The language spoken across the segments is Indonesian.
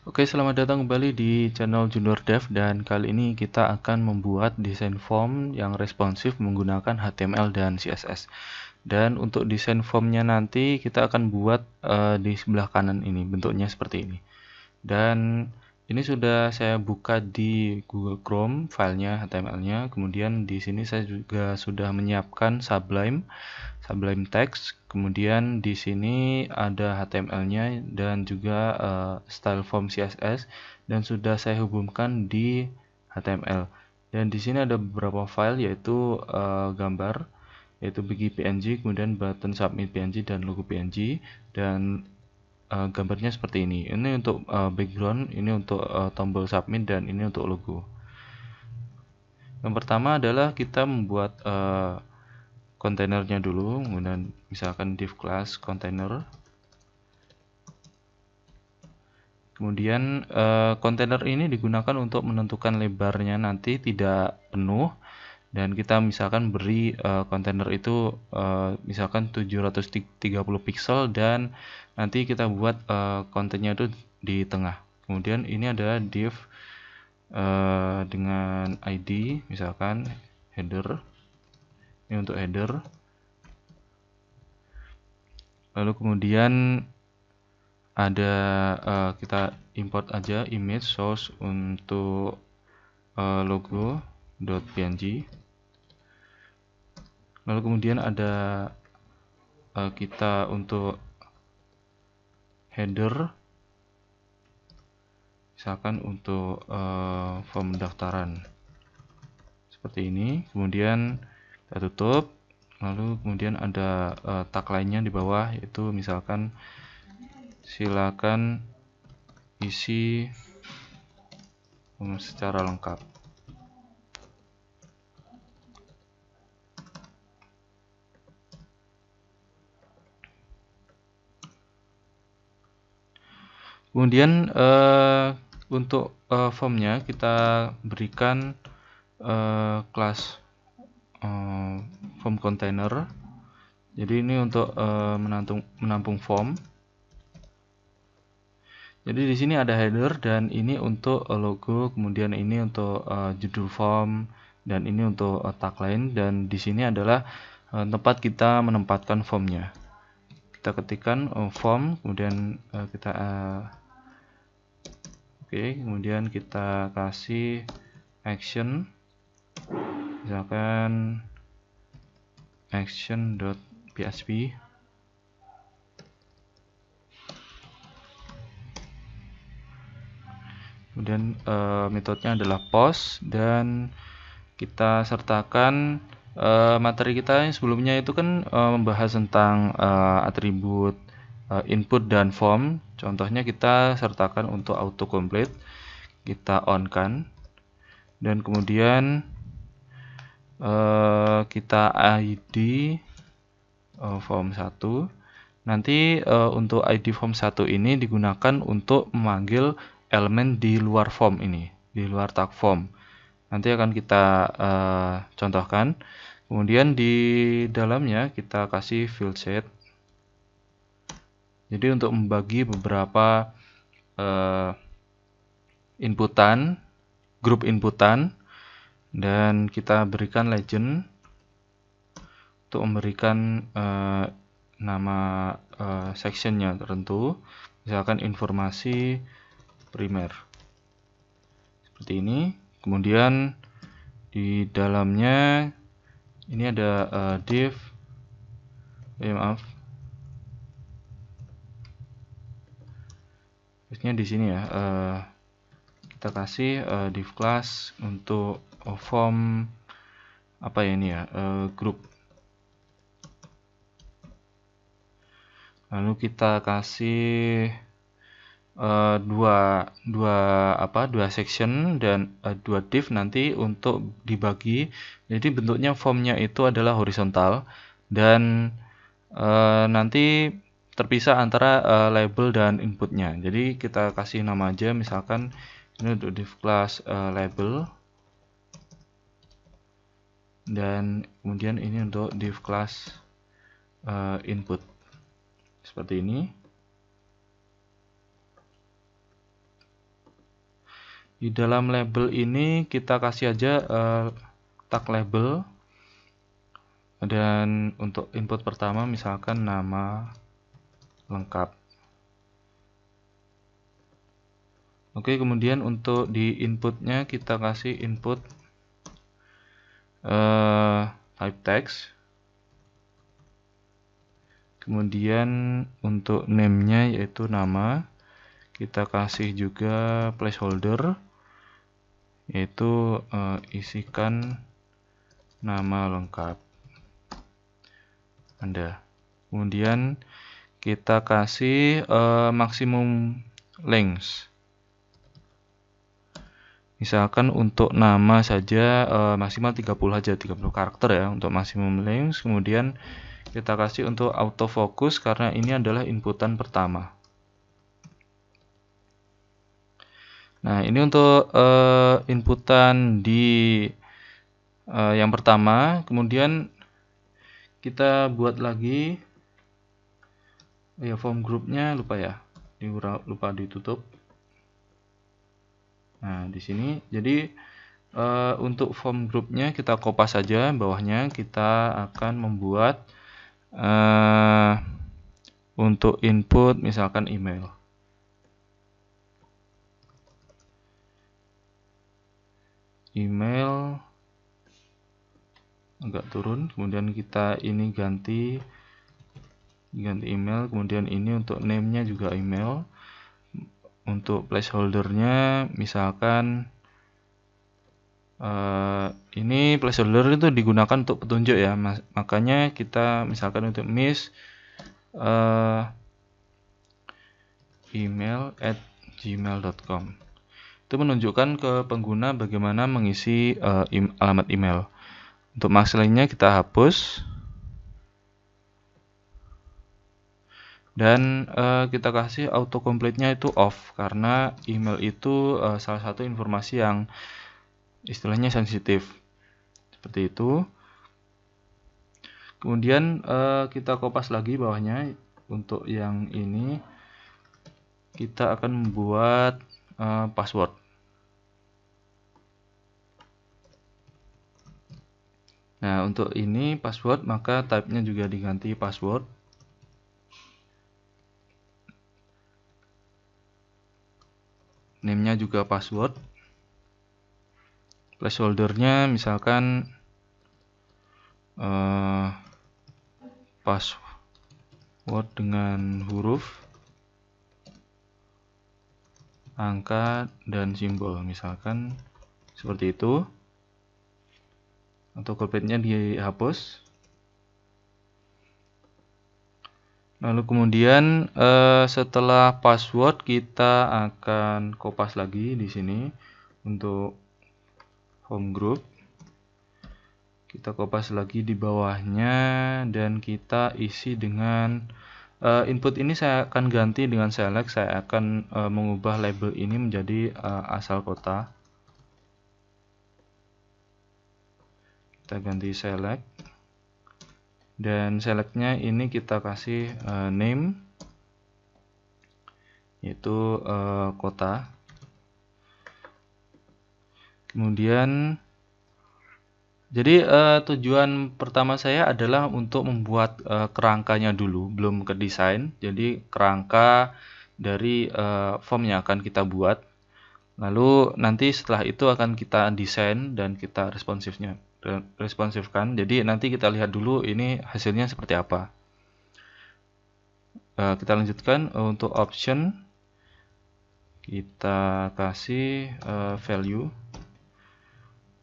Oke, selamat datang kembali di channel Junior Dev dan kali ini kita akan membuat desain form yang responsif menggunakan HTML dan CSS. Dan untuk desain formnya nanti kita akan buat di sebelah kanan ini, bentuknya seperti ini. Dan ini sudah saya buka di Google Chrome filenya HTML-nya. Kemudian di sini saya juga sudah menyiapkan Sublime Text. Kemudian di sini ada HTML-nya dan juga style form CSS dan sudah saya hubungkan di HTML. Dan di sini ada beberapa file yaitu gambar, yaitu bagi PNG, kemudian button submit PNG dan logo PNG, dan gambarnya seperti ini. Ini untuk background, ini untuk tombol submit, dan ini untuk logo. Yang pertama adalah kita membuat kontainernya dulu, kemudian misalkan div class container. Kemudian kontainer ini digunakan untuk menentukan lebarnya nanti tidak penuh, dan kita misalkan beri kontainer itu misalkan 730 pixel, dan nanti kita buat kontennya itu di tengah. Kemudian ini ada div dengan ID, misalkan header. Ini untuk header. Lalu kemudian ada kita import aja image source untuk logo.png. Lalu kemudian ada kita untuk header, misalkan untuk form pendaftaran seperti ini. Kemudian kita tutup. Lalu kemudian ada tag lainnya di bawah, yaitu misalkan silakan isi secara lengkap. Kemudian untuk formnya kita berikan kelas form container. Jadi ini untuk menampung form. Jadi di sini ada header, dan ini untuk logo, kemudian ini untuk judul form, dan ini untuk tagline, dan di sini adalah tempat kita menempatkan formnya. Kita ketikkan form, kemudian kita kemudian kita kasih action, misalkan action.php. Kemudian metodenya adalah post, dan kita sertakan materi kita yang sebelumnya itu kan membahas tentang atribut input dan form. Contohnya kita sertakan untuk autocomplete, kita on kan, dan kemudian kita ID form 1. Nanti untuk ID form 1 ini digunakan untuk memanggil elemen di luar form ini, di luar tag form. Nanti akan kita contohkan. Kemudian di dalamnya kita kasih field set. Jadi untuk membagi beberapa inputan, grup inputan, dan kita berikan legend untuk memberikan nama sectionnya tertentu, misalkan informasi primer seperti ini. Kemudian di dalamnya ini ada div, terusnya di sini ya, kita kasih div class untuk form apa ya ini ya, group. Lalu kita kasih dua section dan dua div nanti untuk dibagi. Jadi bentuknya formnya itu adalah horizontal, dan nanti terpisah antara label dan inputnya. Jadi kita kasih nama aja, misalkan ini untuk div class label, dan kemudian ini untuk div class input seperti ini. Di dalam label ini kita kasih aja tag label, dan untuk input pertama misalkan nama lengkap. Oke, kemudian untuk di inputnya kita kasih input type text. Kemudian untuk name-nya yaitu nama, kita kasih juga placeholder, yaitu isikan nama lengkap Anda. Kemudian kita kasih maksimum length. Misalkan untuk nama saja maksimal 30 aja, 30 karakter ya untuk maksimum length. Kemudian kita kasih untuk autofocus karena ini adalah inputan pertama. Nah, ini untuk inputan di yang pertama. Kemudian kita buat lagi ya form groupnya, lupa ditutup. Nah, di sini jadi untuk form groupnya kita kopas saja, bawahnya kita akan membuat untuk input misalkan email. Email agak turun, kemudian kita ini ganti email, kemudian ini untuk name-nya juga email. Untuk placeholder-nya misalkan ini placeholder itu digunakan untuk petunjuk ya, makanya kita misalkan untuk miss email@gmail.com. Itu menunjukkan ke pengguna bagaimana mengisi alamat email. Untuk max length-nya kita hapus. Dan kita kasih autocomplete-nya itu off karena email itu salah satu informasi yang istilahnya sensitif. Seperti itu. Kemudian kita kopas lagi bawahnya. Untuk yang ini kita akan membuat password. Nah, untuk ini password maka type-nya juga diganti password. Name-nya juga password. Placeholder-nya misalkan password dengan huruf, angka, dan simbol, misalkan seperti itu. Atau culprit-nya dihapus. Lalu kemudian setelah password kita akan kopas lagi di sini untuk home group. Kita kopas lagi di bawahnya dan kita isi dengan input ini saya akan ganti dengan select. Saya akan mengubah label ini menjadi asal kota. Kita ganti select. Dan select-nya ini kita kasih name, yaitu kota. Kemudian jadi tujuan pertama saya adalah untuk membuat kerangkanya dulu, belum ke desain. Jadi kerangka dari form yang akan kita buat. Lalu nanti setelah itu akan kita desain dan kita responsifkan. Jadi nanti kita lihat dulu ini hasilnya seperti apa. Kita lanjutkan untuk option. Kita kasih value.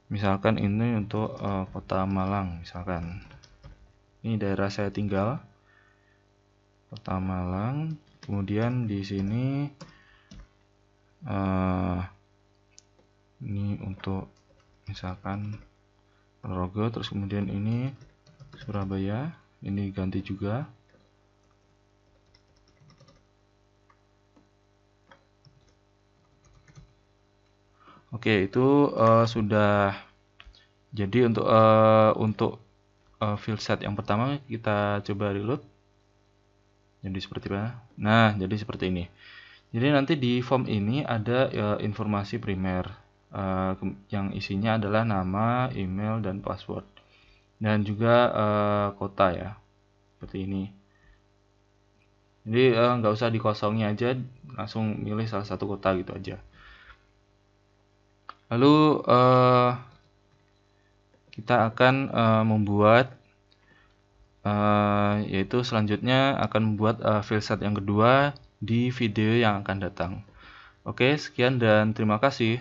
Misalkan ini untuk kota Malang, misalkan. Ini daerah saya tinggal. Kota Malang. Kemudian di sini ini untuk misalkan Ponorogo, terus kemudian ini Surabaya, ini ganti juga. Oke, itu sudah jadi untuk field set yang pertama. Kita coba reload. Jadi seperti apa? Nah, jadi seperti ini. Jadi nanti di form ini ada informasi primer yang isinya adalah nama, email, dan password, dan juga kota ya, seperti ini. Jadi nggak usah dikosongin aja, langsung milih salah satu kota gitu aja. Lalu kita akan membuat yaitu selanjutnya akan membuat filset yang kedua di video yang akan datang. Oke, sekian dan terima kasih.